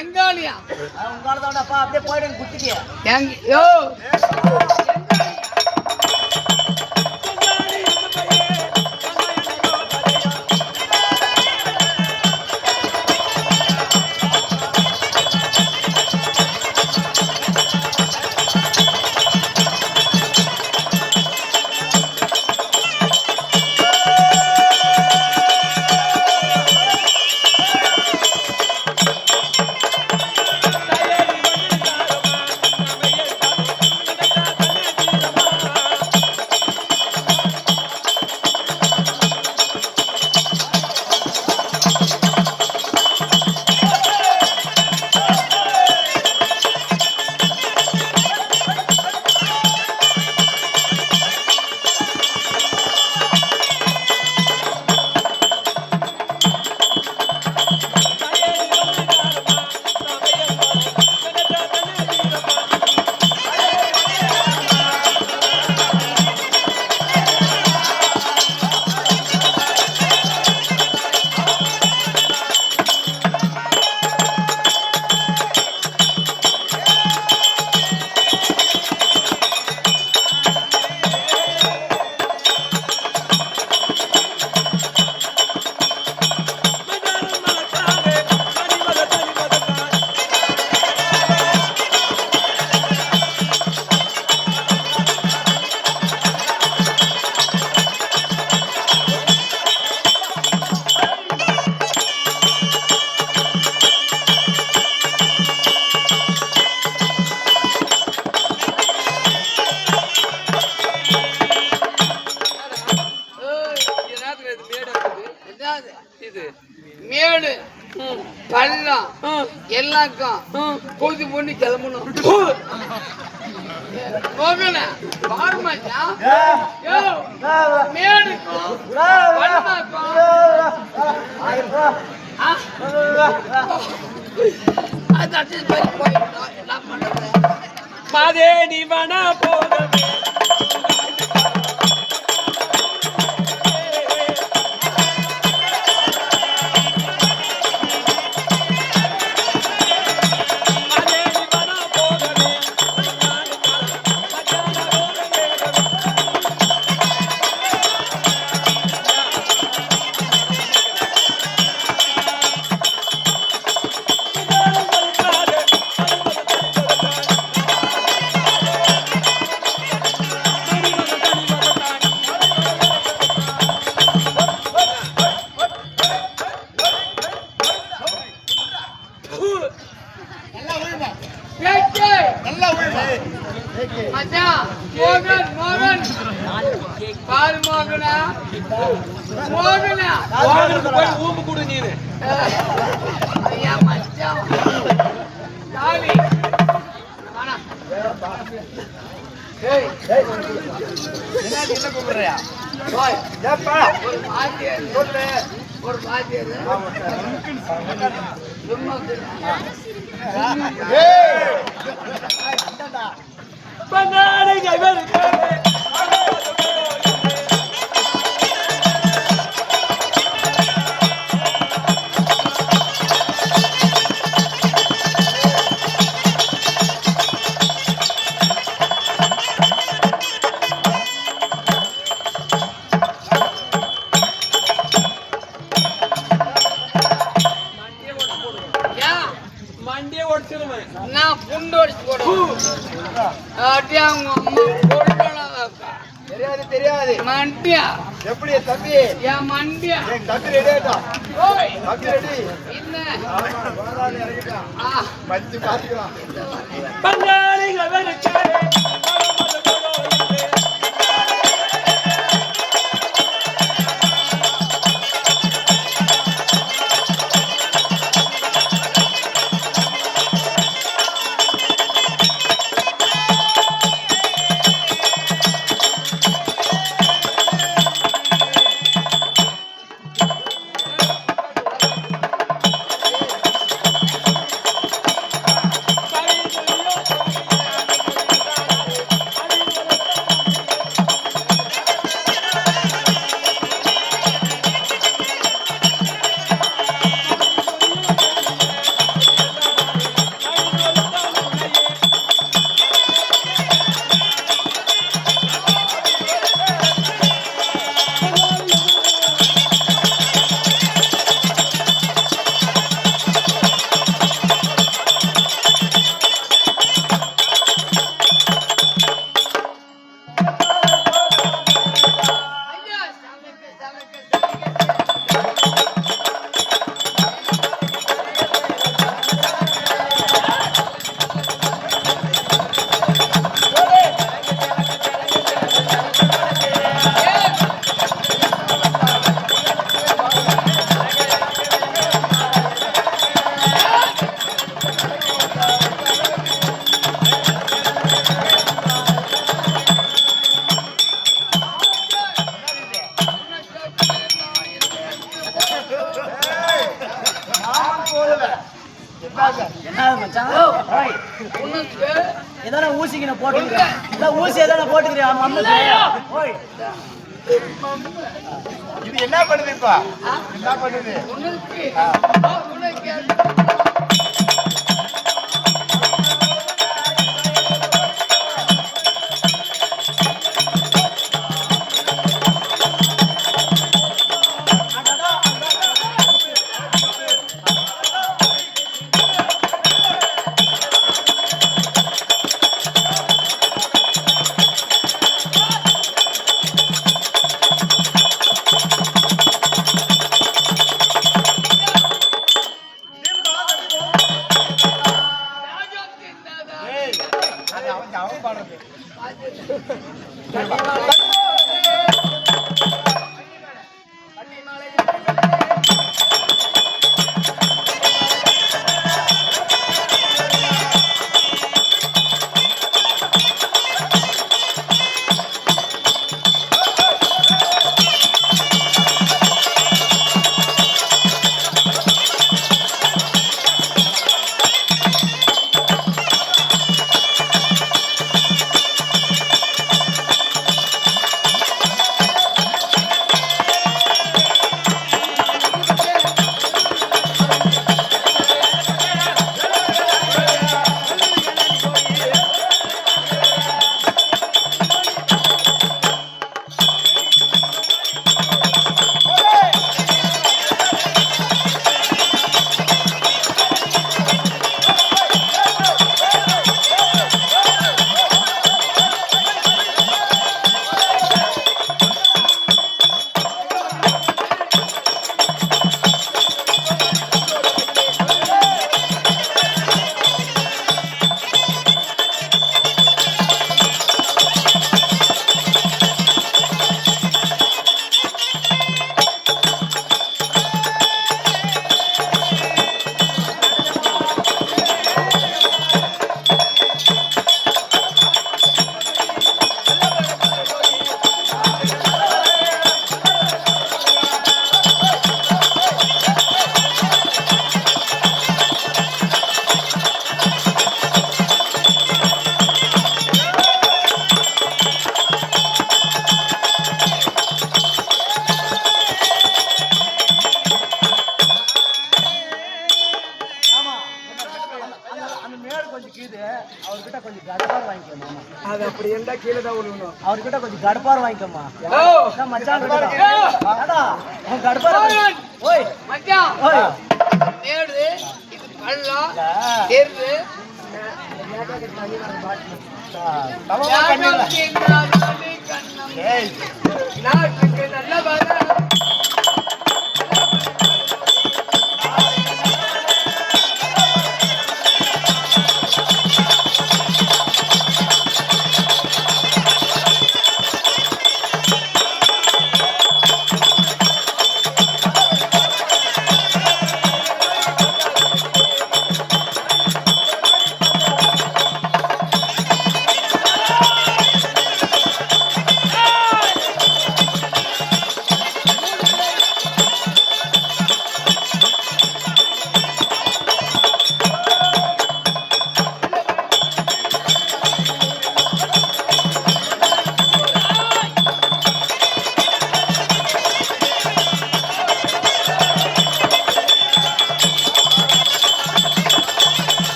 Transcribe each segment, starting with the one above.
எங்காலியா உங்களால தான்டாப்பா அப்படியே போயிடுங்க குட்டிக்கு யோ மேடு பள்ளம் எல்லாக்கும் பூஜை பண்ணி கிளம்பணும். மேடுக்கும் மாதே நீ வேணா போத ஊம்பு கூட நீனு என்ன கூப்பிடுறியா ஒரு பாத்தியர் நான் புண்டோடிச்சு போடுவேன். அவங்க அம்மா தெரியாது தெரியாது. மண்டியா எப்படி தம்பி? என் மண்டியா என் தம்பி ரெடி ஆயிட்டான். ஓய் தம்பி ரெடி. என்ன இறங்கிட்டான். ஆ மஞ்சு பாத்துக்கலாம். பங்காளிகள் வெறுக்காதே. ஐயா சமைக்க மாமன் போதுல. என்னங்க? என்ன மச்சான்? ஓய், உனக்கு எதனா ஊசிக்கு நான் போட்டுக்கிறேன். இல்ல ஊசி எதனா போட்டுக்கிறியா மம்முக்கு? ஓய், இது என்ன பண்ணுது இப்ப? என்ன பண்ணுது? உனக்கு உனக்கு ஏய், அது அவன் பாடுறது. அவர்கிட்ட கொஞ்சம் கடப்பார் வாங்கிக்கோ மாமா. அது அப்படி இருந்தா கீழே தான் விழுணும். அவர்கிட்ட கொஞ்சம் கடப்பார் வாங்கிக்கோமா. ஓ அதான் மச்சான் கிட்ட. அடா, உன் கடப்பார் ஓய் மச்சான் ஓய் நேடு இது பள்ளம் தேர்வு தவமா பண்ணிடலாம். கண்ணம் ஏய், நாட்டுக்கு நல்லவரா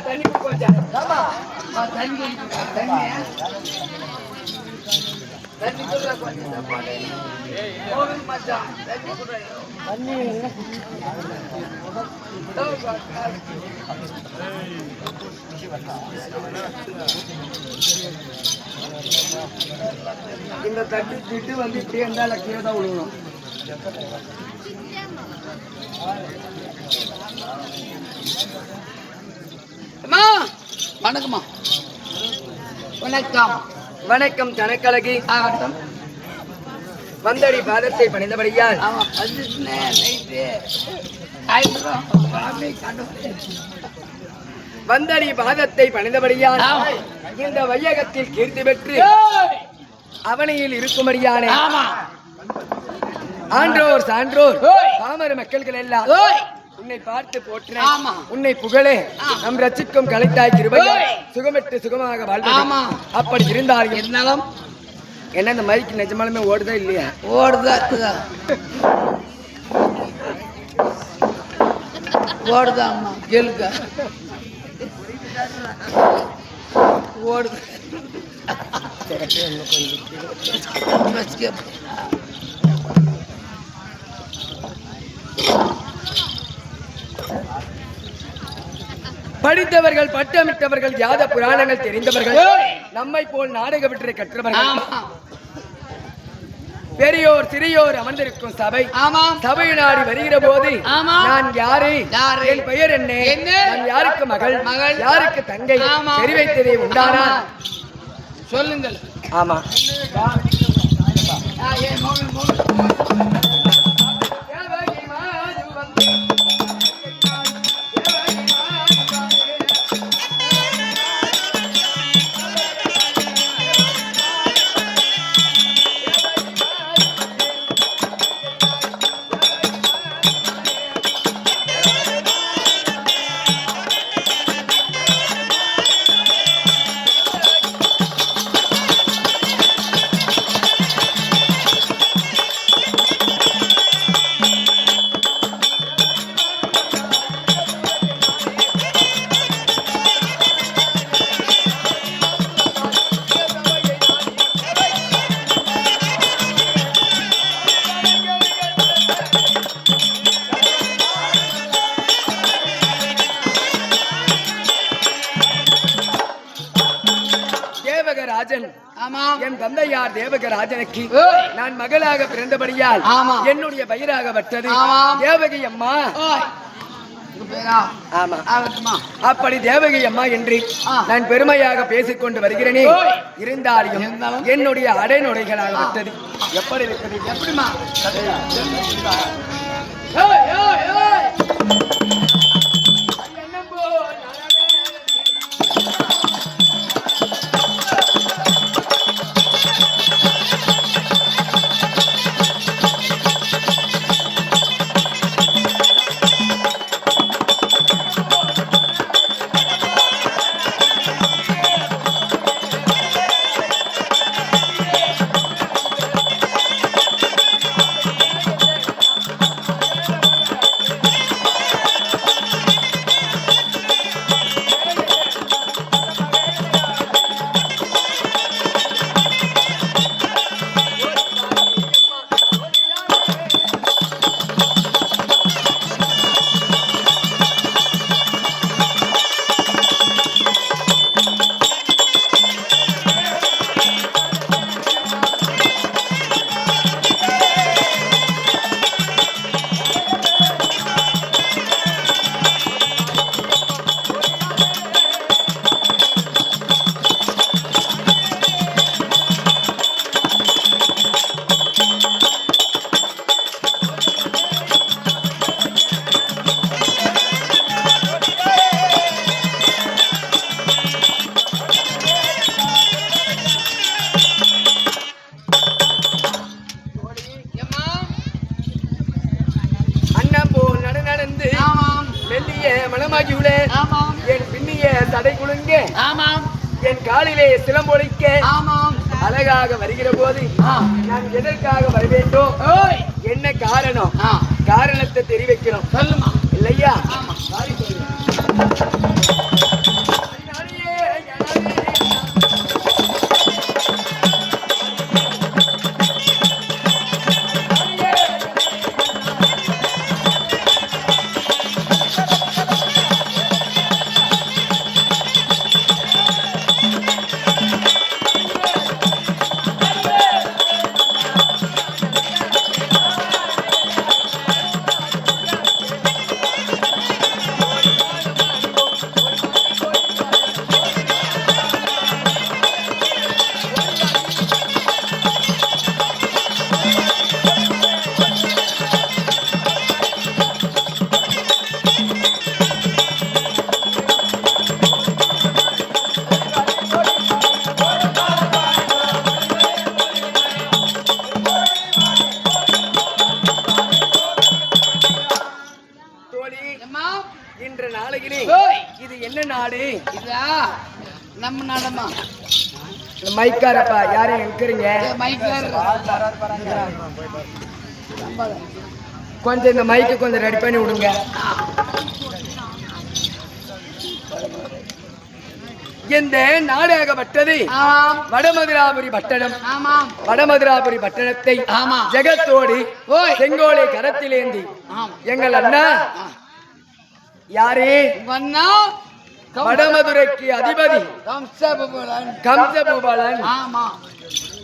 தண்ணி குடிச்சா தண்ணி தண்ணி குடுற கொஞ்சம் போதும் மச்சான் தண்ணி குடுற தண்ணி இந்த தட்டி திட்டு வந்து இப்படியே இருந்தால கீழே தான் விழுகணும். வணக்கம்மா. வணக்கம். வணக்கம் கணக்கழகி. ஆகட்டும். வந்தடி பாதத்தை பணிந்தபடியால் வந்தடி பாதத்தை பணிந்தபடியால் இந்த வையகத்தில் கீர்த்தி பெற்று அவனையில் இருக்கும்படியான ஆன்றோர் சான்றோர் பாமர மக்கள்கள் எல்லாம் உன்னை பார்த்து போற்றினேன். உன்னை புகழே நம் ரட்சிக்கும் கலைத்தாய் கிருபையா சுகமெட்டு சுகமாக வாழ்வது. அப்படி இருந்தாலும் இருந்தாலும் என்ன இந்த மைக்கு நிஜமாலுமே ஓடுதா இல்லையா? ஓடுதா ஓடுதா அம்மா கேளுக்க ஓடுது. படித்தவர்கள் பட்டமிட்டவர்கள் யாத புராணங்கள் தெரிந்தவர்கள் நம்மை போல் நாடக விற்றை கற்றவர்கள் பெரியோர் சிறியோர் அமர்ந்திருக்கும் சபை சபை நாடி வருகிற போது நான் யாரு என் பெயர் என்ன நான் யாருக்கு மகள் யாருக்கு தங்கை தெரிவைத்ததே உண்டானா சொல்லுங்கள். ஆமா என் தந்தையார் தேவகராஜனுக்கு நான் மகளாக பிறந்தபடியால் என்னுடைய பெயராக வட்டது தேவகி அம்மா. ஆமா அப்படி தேவகி அம்மா என்று நான் பெருமையாக பேசிக்கொண்டு வருகிறேனே இருந்தாலும் என்னுடைய அடைநுடைகளாக விட்டது எப்படி இருக்கிறது எப்படிமா என் பின்னிய தடை குலுங்க என் காலிலே சிலம்பொழிக்க அழகாக வருகிற போது நான் எதற்காக வர வேண்டும் என்ன காரணம் காரணத்தை தெரிவிக்கணும் இல்லையா இன்ற நாளையிலே இது என்ன நாடு இதா நம்ம நாடமா மைக்காரப்பா யாரையும் இருக்கிறீங்க கொஞ்சம் இந்த மைக்கு கொஞ்சம் ரெடி பண்ணி விடுங்க இந்த நாடாகப்பட்டது வடமதுராபுரி பட்டணம் வடமதுராபுரி பட்டணத்தை ஜெகத்தோடு செங்கோலை கரத்திலேந்தி எங்கள் அண்ணா யாரே வடமதுரைக்கு அதிபதி கம்சபூபாலன்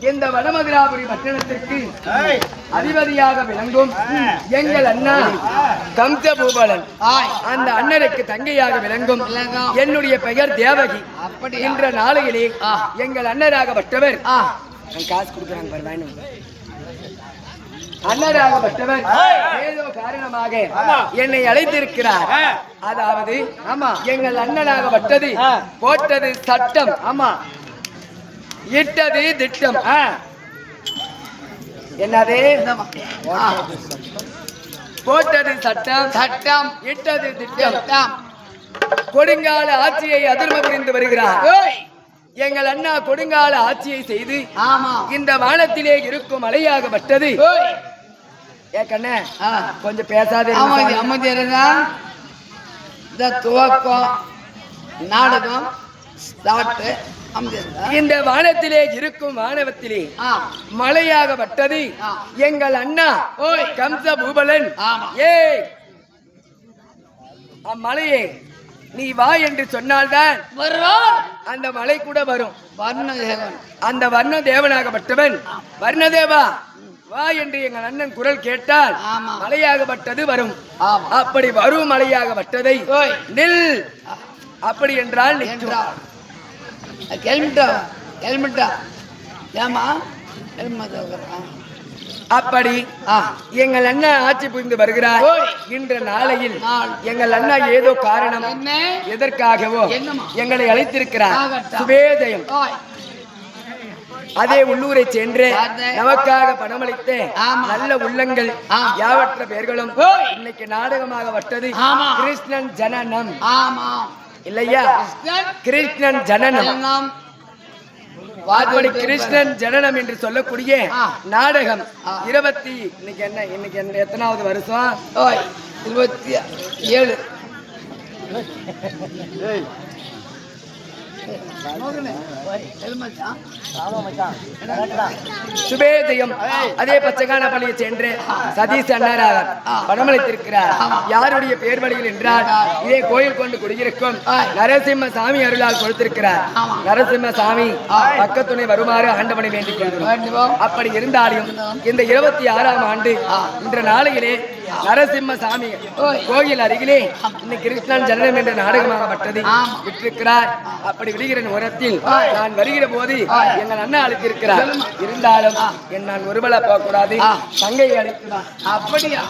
இந்த வடமதுராபுரி பட்டணத்திற்கு அதிபதியாக விளங்கும் எங்கள் அண்ணா கம்சபூபாலன் அந்த அண்ணனுக்கு தங்கையாக விளங்கும் என்னுடைய பெயர் தேவகி என்ற நாளையிலே எங்கள் அண்ணராகப்பட்டவர் காசு கொடுக்குறாங்க பாரு அண்ணராகப்பட்டவர் ஏதோ காரணமாக என்னை அழைத்திருக்கிறார் அதாவது எங்கள் அண்ணனாகப்பட்டது போட்டது சட்டம் இட்டது திட்டம் என்னது போட்டது சட்டம் இட்டது திட்டம் கொடுங்கால ஆட்சியை அதிர்ம புரிந்து வருகிறார் எங்கள் அண்ணா கொடுங்கால ஆட்சியை செய்து இந்த வானத்திலே இருக்கும் மலையாகப்பட்டது ஏக்கண்ணே கொஞ்சம் பேசாதே அமைதியா இந்த துவக்கம் நாடகம் இந்த வானத்திலே இருக்கும் வானவத்திலே மலையாகப்பட்டது எங்கள் அண்ணா கம்சபூபலன் ஏய் அம்மலையே நீ வா என்று சொன்னால்தான் அந்த மலை கூட வரும் அந்த வர்ண தேவனாகப்பட்டவன் வர்ணதேவா வா என்று எங்கள் அண்ணன் குரல் கேட்டால் ஆமா. மழையாகப்பட்டது வரும். ஆமா. அப்படி வரும் மழையாகப்பட்டதை ஓய். நில் அப்படி என்றால் நிற்கும். என்றால் ஹெல்மெட்டா ஹெல்மெட்டா ஏமா ஹெல்மெட் அப்படி எங்கள் அண்ணன் ஆட்சி புரிந்து வருகிறார். ஓய். இன்ற நாளையில் நாள். எங்கள் அண்ணா ஏதோ காரணம் என்ன எதற்காகவோ என்னம்மா? எங்களை அழைத்திருக்கிறார். ஆகட்டும். சுபேதயம் ஓய். அதே உள்ளூரை சென்று பார்த்தேன். நமக்காக பணமளித்த ஆமா. நல்ல உள்ளங்கள் ஆமா. யாவற்ற பெயர்களும் ஓய். இன்னைக்கு நாடகமாக வட்டது. ஆமா. கிருஷ்ணன் ஜனனம் ஆமா இல்லையா? கிருஷ்ணன் ஜனனம். எல்லாம் அப்படி கிருஷ்ணன் ஜனனம் என்று சொல்லக்கூடிய ஆ. நாடகம் ஆ. இன்னைக்கு என்ன எத்தனாவது வருஷம்? ஓய் 27 சுபேதயம் அதே பச்சைக்கான பள்ளியை சென்று சதீஷ் அண்ணாராக பணமளித்திருக்கிறார். யாருடைய பேர் வழியில் என்றால் இதே கோயில் கொண்டு குடியிருக்கும் நரசிம்ம சாமி அருளால் கொடுத்திருக்கிறார். நரசிம்ம சாமி பக்கத்துணை வருமாறு ஆண்டவனை வேண்டிக் கொள்கிறோம். அப்படி இருந்தாலும் இந்த 26ஆம் ஆண்டு இன்ற நாளையிலே நரசிம்ம சாமி கோயில் அருகிலே இன்னைக்கு கிருஷ்ணன் ஜனனம் என்ற நாடகமாகப்பட்டது விட்டிருக்கிறார். அப்படி விடுகிற நேரத்தில் நான் வருகிற போது எங்கள் அண்ணா அழைத்திருக்கிறார். இருந்தாலும் நான் ஒருபல போக கூடாது, தங்கை அழைக்கிறார். அப்படியா